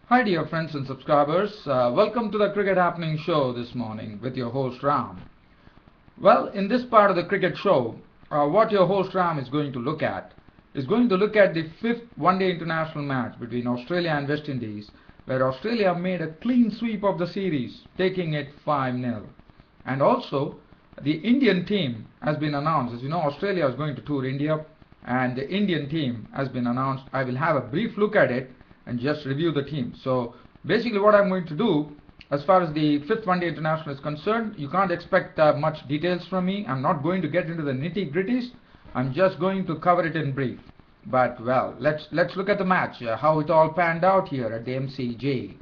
Hi dear friends and subscribers, welcome to the Cricket Happening Show this morning with your host Ram. Well, in this part of the cricket show, what your host Ram is going to look at the fifth one-day international match between Australia and West Indies, where Australia made a clean sweep of the series, taking it 5-0. And also, the Indian team has been announced. As you know, Australia is going to tour India, and the Indian team has been announced. I will have a brief look at it and just review the team. So basically what I'm going to do, as far as the fifth one-day international is concerned, you can't expect much details from me. I'm not going to get into the nitty-gritties. I'm just going to cover it in brief. But well, let's look at the match, how it all panned out here at the MCG.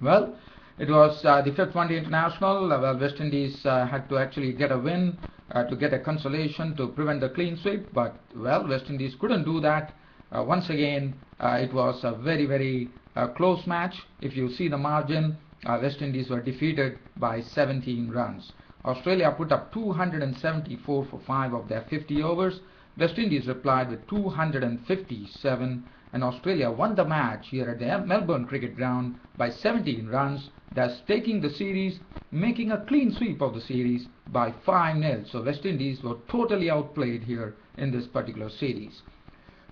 Well, it was the fifth one-day international. Well, West Indies had to actually get a win to get a consolation to prevent the clean sweep. But well, West Indies couldn't do that. Once again, it was a very close match. If you see the margin, West Indies were defeated by 17 runs. Australia put up 274 for 5 of their 50 overs. West Indies replied with 257, and Australia won the match here at the Melbourne Cricket Ground by 17 runs, thus taking the series, making a clean sweep of the series by 5-0. So West Indies were totally outplayed here in this particular series.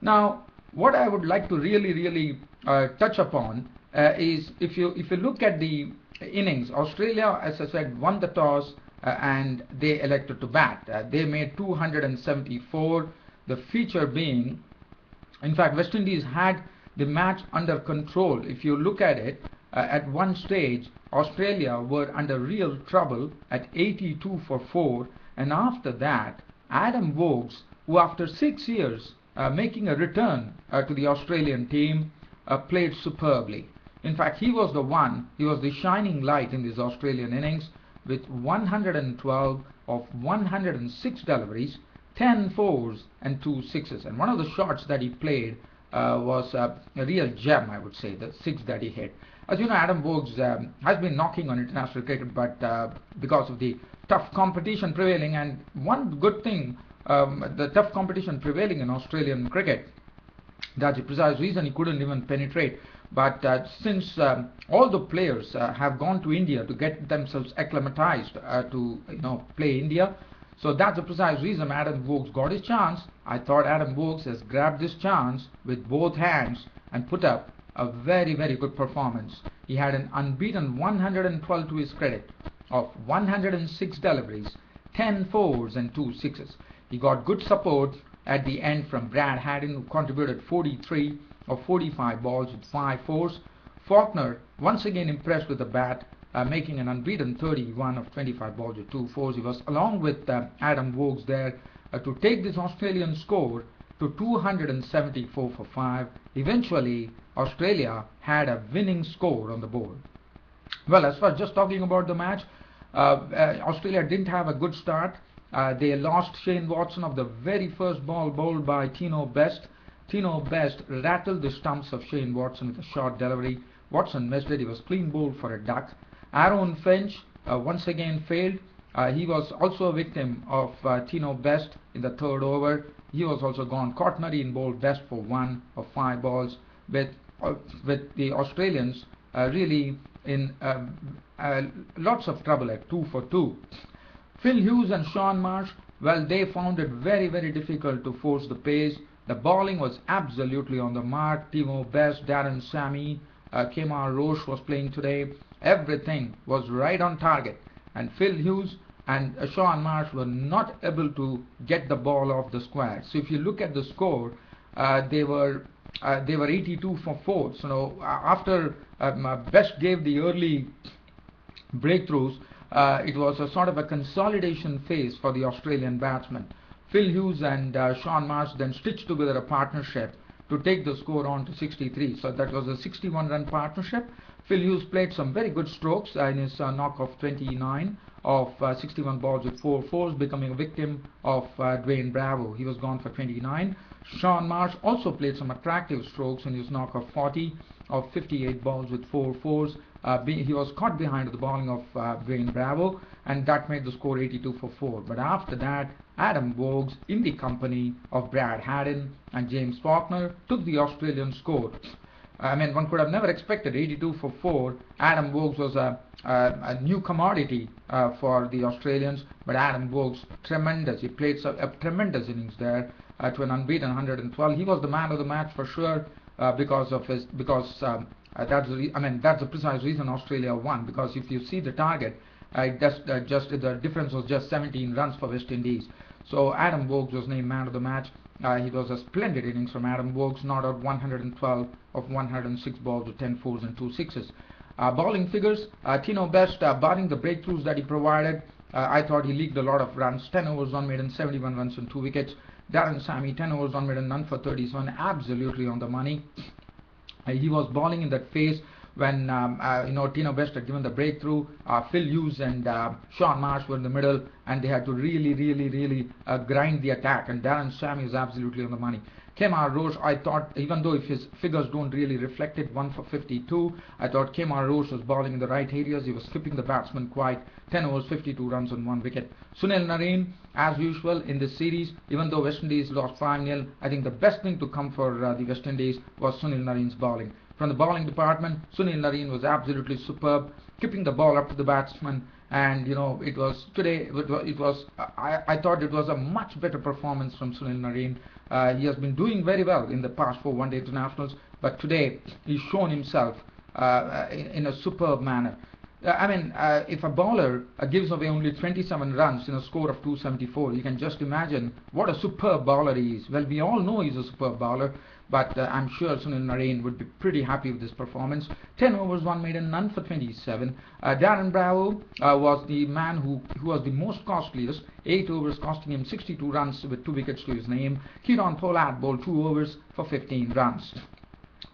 Now, what I would like to really touch upon is if you look at the innings, Australia, as I said, won the toss and they elected to bat. They made 274. The feature being, in fact, West Indies had the match under control. If you look at it, at one stage, Australia were under real trouble at 82 for 4, and after that, Adam Voges, who after 6 years making a return to the Australian team, played superbly. In fact, he was the shining light in this Australian innings with 112 of 106 deliveries, 10 fours and 2 sixes. And one of the shots that he played was a real gem, I would say, the 6 that he hit. As you know, Adam Voges has been knocking on international cricket, but because of the tough competition prevailing, and one good thing, the tough competition prevailing in Australian cricket, that's the precise reason he couldn't even penetrate. But since all the players have gone to India to get themselves acclimatized to play India, so that's the precise reason Adam Voges got his chance. I thought Adam Voges has grabbed this chance with both hands and put up a very good performance. He had an unbeaten 112 to his credit of 106 deliveries, 10 fours and 2 sixes. He got good support at the end from Brad Haddin, who contributed 43 of 45 balls with 5 fours. Faulkner once again impressed with the bat, making an unbeaten 31 of 25 balls with 2 fours. He was along with Adam Voges there to take this Australian score to 274 for 5. Eventually, Australia had a winning score on the board. Well, as far as just talking about the match, Australia didn't have a good start. They lost Shane Watson of the very first ball bowled by Tino Best. Tino Best rattled the stumps of Shane Watson with a short delivery. Watson missed it. He was clean bowled for a duck. Aaron Finch once again failed. He was also a victim of Tino Best in the third over. He was also gone. Cotnery in bowled Best for 1 of 5 balls, with the Australians really in lots of trouble at 2 for 2. Phil Hughes and Sean Marsh, well, they found it very difficult to force the pace. The bowling was absolutely on the mark. Timo Best, Darren Sammy, Kemar Roche was playing today. Everything was right on target. And Phil Hughes and Sean Marsh were not able to get the ball off the square. So if you look at the score, they were 82 for 4. So after Best gave the early breakthroughs, it was a sort of a consolidation phase for the Australian batsmen. Phil Hughes and Sean Marsh then stitched together a partnership to take the score on to 63. So that was a 61-run partnership. Phil Hughes played some very good strokes in his knock of 29 of 61 balls with 4 fours, becoming a victim of Dwayne Bravo. He was gone for 29. Sean Marsh also played some attractive strokes in his knock of 40 of 58 balls with 4 fours. He was caught behind the bowling of Dwayne Bravo, and that made the score 82 for 4. But after that, Adam Voges, in the company of Brad Haddin and James Faulkner, took the Australian score I mean, one could have never expected 82 for 4. Adam Voges was a new commodity for the Australians, but Adam Voges, tremendous. He played a tremendous innings there to an unbeaten 112. He was the man of the match for sure because that's that's the precise reason Australia won. Because if you see the target, the difference was just 17 runs for West Indies. So Adam Voges was named man of the match. He was a splendid innings from Adam Voges, not out 112 of 106 balls with 10 fours and 2 sixes. Bowling figures, Tino Best, barring the breakthroughs that he provided, I thought he leaked a lot of runs. 10 overs, 1 maiden, 71 runs and 2 wickets. Darren Sammy, 10 overs, 1 maiden, none for 37, absolutely on the money. He was bowling in that phase when Tino Best had given the breakthrough. Phil Hughes and Sean Marsh were in the middle, and they had to really grind the attack, and Darren Sammy is absolutely on the money. Kemar Roche, I thought, even though if his figures don't really reflect it, 1 for 52, I thought Kemar Roche was bowling in the right areas. He was skipping the batsman quite. 10 overs, 52 runs and 1 wicket. Sunil Narine, as usual in this series, even though West Indies lost 5-0, I think the best thing to come for the West Indies was Sunil Narine's bowling. From the bowling department, Sunil Narine was absolutely superb, keeping the ball up to the batsman, and it was today. I thought it was a much better performance from Sunil Narine. He has been doing very well in the past 4 one-day internationals, but today he's shown himself in a superb manner. If a bowler gives away only 27 runs in a score of 274, you can just imagine what a superb bowler he is. Well, we all know he's a superb bowler, but I'm sure Sunil Narine would be pretty happy with this performance. 10 overs, 1 maiden, none for 27. Darren Bravo was the man who was the most costliest. 8 overs costing him 62 runs with 2 wickets to his name. Kieron Pollard bowled 2 overs for 15 runs.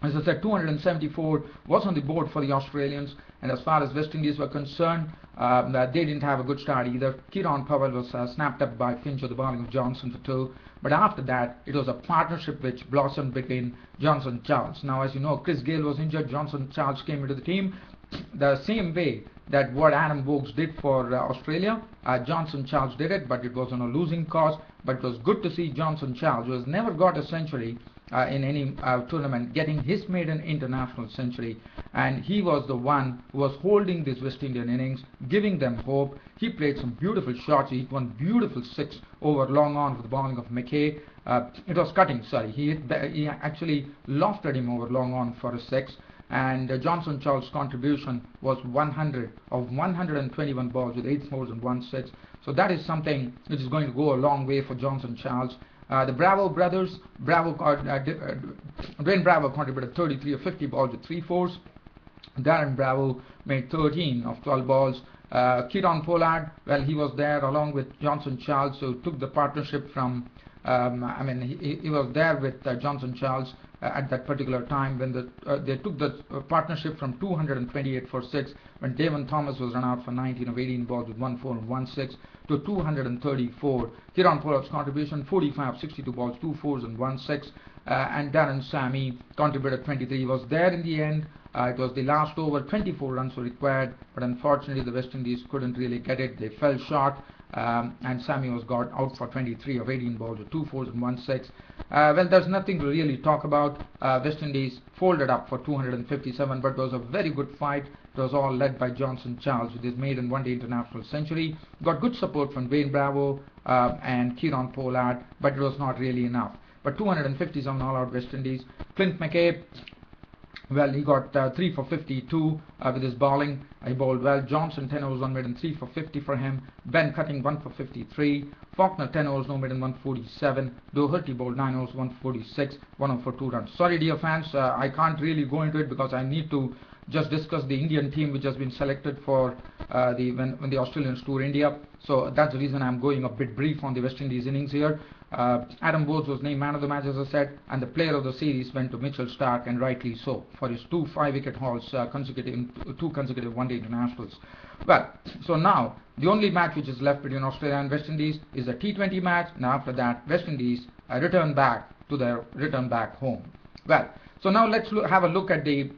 As I said, 274 was on the board for the Australians, and as far as West Indies were concerned, they didn't have a good start either. Kieron Powell was snapped up by Finch with the bowling of Johnson for 2, but after that, it was a partnership which blossomed between Johnson and Charles. Now, as you know, Chris Gayle was injured, Johnson and Charles came into the team. The same way that what Adam Voges did for Australia, Johnson Charles did it, but it was on a losing cause. But it was good to see Johnson Charles, who has never got a century in any tournament, getting his maiden international century, and he was the one who was holding this West Indian innings, giving them hope. He played some beautiful shots. He hit one beautiful 6 over long on with the bowling of McKay. It was cutting, sorry. He actually lofted him over long on for a 6. And Johnson Charles' contribution was 100 of 121 balls with 8 fours and 1 6. So that is something which is going to go a long way for Johnson Charles. The Bravo brothers, Dwayne Bravo contributed 33 of 50 balls with 3 fours. Darren Bravo made 13 of 12 balls. Kieron Pollard, well, he was there along with Johnson Charles, who took the partnership from, he was there with Johnson Charles at that particular time when they took the partnership from 228 for 6 when Davon Thomas was run out for 19 of 18 balls with 1 4 and 1 6 to 234. Kieron Pollard's contribution 45 62 balls, 2 fours and 1 6, and Darren Sammy contributed 23. He was there in the end. It was the last over, 24 runs were required, but unfortunately the West Indies couldn't really get it. They fell short, and Sammy was got out for 23 of 18 balls with 2 fours and 1 6. Well, there's nothing to really talk about. West Indies folded up for 257, but it was a very good fight. It was all led by Johnson Charles with his maiden one-day international century. Got good support from Dwayne Bravo and Kieron Pollard, but it was not really enough. But 257 all-out West Indies. Clint McCabe, well, he got 3 for 52 with his bowling. He bowled well. Johnson 10 overs, 1 maiden, 3 for 50 for him. Ben Cutting 1 for 53. Faulkner 10 overs, no maiden, 147. Doherty bowled 9 overs, 146. 1 over for 2 runs. Sorry, dear fans, I can't really go into it because I need to just discuss the Indian team which has been selected for when the Australians tour India. So that's the reason I'm going a bit brief on the West Indies innings here. Adam Voges was named man of the match, as I said, and the player of the series went to Mitchell Starc, and rightly so, for his 2 5-wicket hauls, 2 consecutive one-day internationals. Well, so now the only match which is left between Australia and West Indies is a T20 match, and after that West Indies return back home. Well, so now let's have a look at the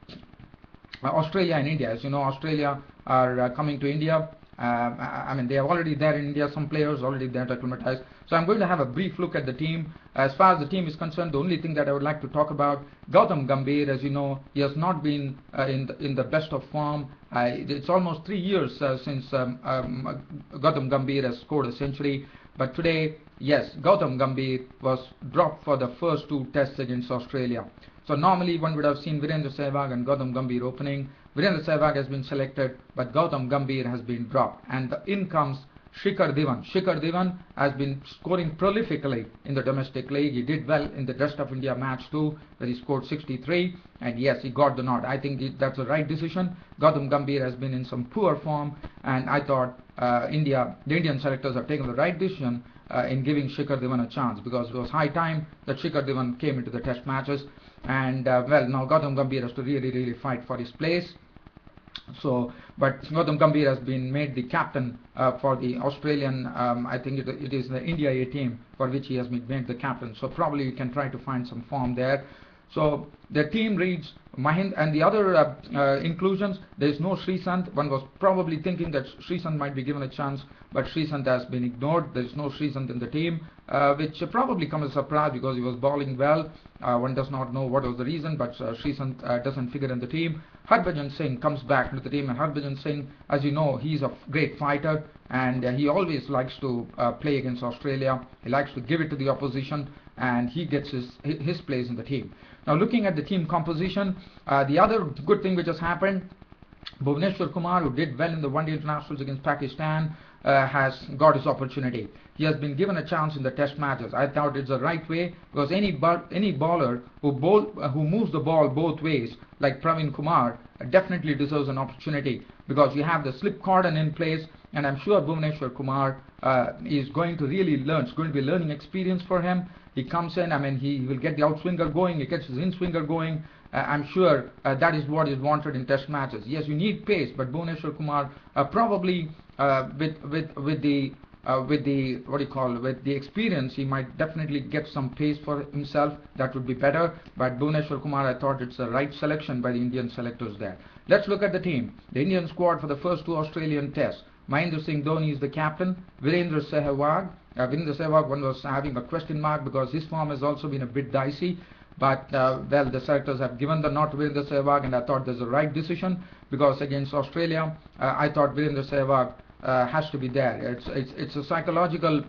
Australia and India. As you know, Australia are coming to India. They are already there in India. Some players already there to acclimatise. So I'm going to have a brief look at the team. As far as the team is concerned, the only thing that I would like to talk about, Gambhir, as you know, he has not been in the best of form. It's almost 3 years since Gambhir has scored a century. But today, yes, Gambhir was dropped for the first 2 tests against Australia. So normally one would have seen Virendra Sehwag and Gambhir opening. Virendra Sehwag has been selected, but Gambhir has been dropped. And in comes Shikar. Shikar Dhawan has been scoring prolifically in the domestic league. He did well in the Rest of India match too, where he scored 63, and yes, he got the nod. I think that's the right decision. Gambhir has been in some poor form, and I thought the Indian selectors have taken the right decision in giving Shikar Dhawan a chance, because it was high time that Shikar Dhawan came into the test matches. And well, now Gambhir has to really fight for his place. So, but Gambhir has been made the captain for the Australian, I think it is the India A team for which he has been made the captain. So probably you can try to find some form there. So the team reads Mahin, and the other inclusions, there is no Sreesanth. One was probably thinking that Sreesanth might be given a chance, but Sreesanth has been ignored. There is no Sreesanth in the team, which probably comes as a surprise because he was bowling well. One does not know what was the reason, but Sreesanth doesn't figure in the team. Harbhajan Singh comes back to the team, and Harbhajan Singh, as you know, he's a great fighter, and he always likes to play against Australia. He likes to give it to the opposition, and he gets his place in the team. Now, looking at the team composition, the other good thing which has happened, Bhuvneshwar Kumar, who did well in the one-day internationals against Pakistan, has got his opportunity. He has been given a chance in the test matches. I thought it's the right way, because any bowler who moves the ball both ways, like Praveen Kumar, definitely deserves an opportunity, because you have the slip cordon in place, and I'm sure Bhuvneshwar Kumar is going to really learn. It's going to be a learning experience for him. He comes in, I mean, he will get the outswinger going, he gets his in-swinger going. I'm sure that is what is wanted in test matches. Yes, you need pace, but Bhuvneshwar Kumar probably with the experience, he might definitely get some pace for himself. That would be better. But Bhuvneshwar Kumar, I thought it's the right selection by the Indian selectors there. Let's look at the team. The Indian squad for the first 2 Australian tests. Mahendra Singh Dhoni is the captain. Virendra Sehwag. One was having a question mark because his form has also been a bit dicey. But well, the selectors have given the nod to Virendra Sehwag, and I thought there's a right decision, because against Australia, I thought Virendra Sehwag has to be there. It's a psychological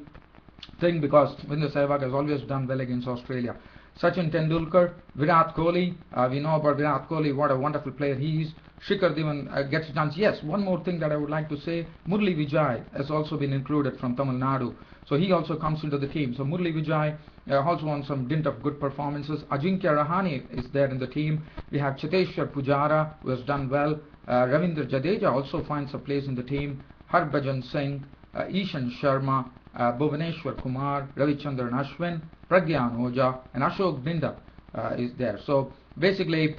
thing, because Virendra Sehwag has always done well against Australia. Sachin Tendulkar, Virat Kohli, we know about Virat Kohli, what a wonderful player he is. Shikar Dhawan gets a chance. Yes, one more thing that I would like to say, Murli Vijay has also been included from Tamil Nadu. So he also comes into the team. So Murli Vijay also on some dint of good performances. Ajinkya Rahane is there in the team. We have Cheteshwar Pujara, who has done well. Ravindra Jadeja also finds a place in the team. Harbhajan Singh, Ishan Sharma, Bhuvneshwar Kumar, Ravichandran Ashwin, Pragyan Oja, and Ashok Binda is there. So basically,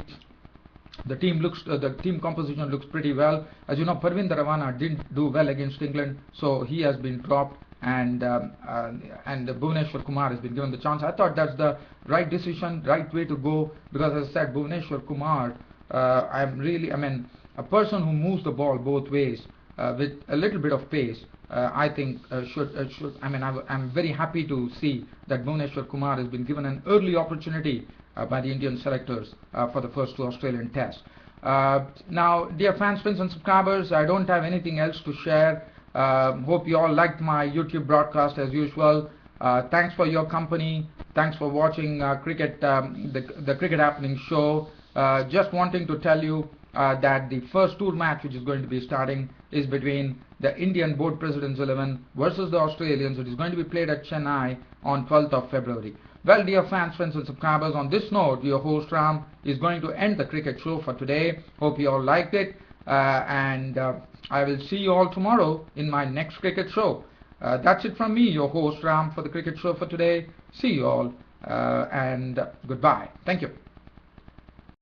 the team composition looks pretty well. As you know, Parvinder Ravana didn't do well against England, so he has been dropped, and Bhuvneshwar Kumar has been given the chance. I thought that's the right decision, right way to go, because as I said, Bhuvneshwar Kumar, a person who moves the ball both ways with a little bit of pace, I think I'm very happy to see that Bhuvneshwar Kumar has been given an early opportunity by the Indian selectors for the first 2 Australian tests. Now, dear fans, friends and subscribers, I don't have anything else to share. Hope you all liked my YouTube broadcast as usual. Thanks for your company. Thanks for watching the Cricket Happening show. Just wanting to tell you that the first tour match which is going to be starting is between the Indian Board Presidents 11 versus the Australians. It is going to be played at Chennai on 12th of February. Well, dear fans, friends and subscribers, on this note, your host Ram is going to end the cricket show for today. Hope you all liked it, and I will see you all tomorrow in my next cricket show. That's it from me, your host Ram, for the cricket show for today. See you all, and goodbye. Thank you.